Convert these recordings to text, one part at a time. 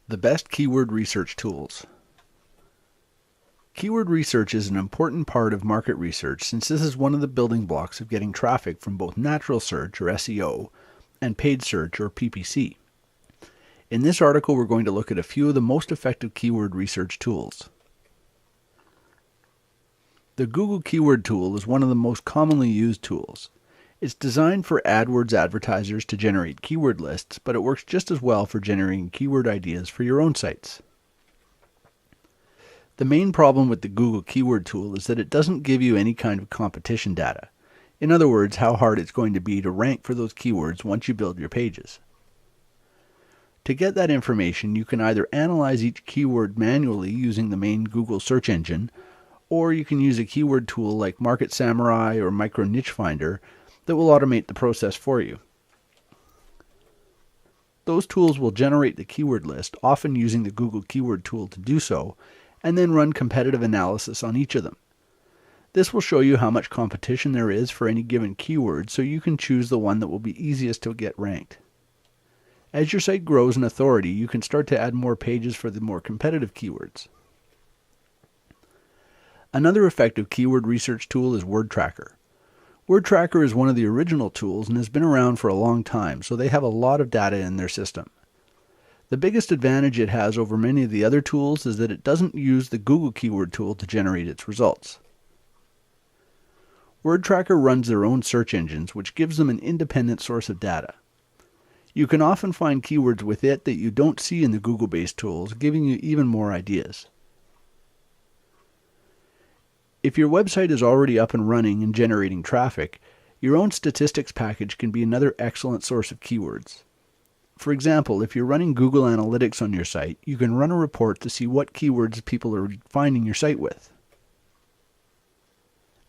The best keyword research tools. Keyword research is an important part of market research since this is one of the building blocks of getting traffic from both natural search or SEO and paid search or PPC. In this article, we're going to look at a few of the most effective keyword research tools. The Google Keyword Tool is one of the most commonly used tools. It's designed for AdWords advertisers to generate keyword lists, but it works just as well for generating keyword ideas for your own sites. The main problem with the Google Keyword Tool is that it doesn't give you any kind of competition data. In other words, how hard it's going to be to rank for those keywords once you build your pages. To get that information, you can either analyze each keyword manually using the main Google search engine, or you can use a keyword tool like Market Samurai or Micro Niche Finder that will automate the process for you. Those tools will generate the keyword list, often using the Google Keyword Tool to do so, and then run competitive analysis on each of them. This will show you how much competition there is for any given keyword, so you can choose the one that will be easiest to get ranked. As your site grows in authority, you can start to add more pages for the more competitive keywords. Another effective keyword research tool is WordTracker. WordTracker is one of the original tools and has been around for a long time, so they have a lot of data in their system. The biggest advantage it has over many of the other tools is that it doesn't use the Google Keyword Tool to generate its results. WordTracker runs their own search engines, which gives them an independent source of data. You can often find keywords with it that you don't see in the Google-based tools, giving you even more ideas. If your website is already up and running and generating traffic, your own statistics package can be another excellent source of keywords. For example, if you're running Google Analytics on your site, you can run a report to see what keywords people are finding your site with.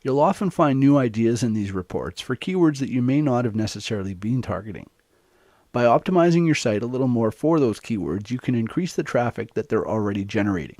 You'll often find new ideas in these reports for keywords that you may not have necessarily been targeting. By optimizing your site a little more for those keywords, you can increase the traffic that they're already generating.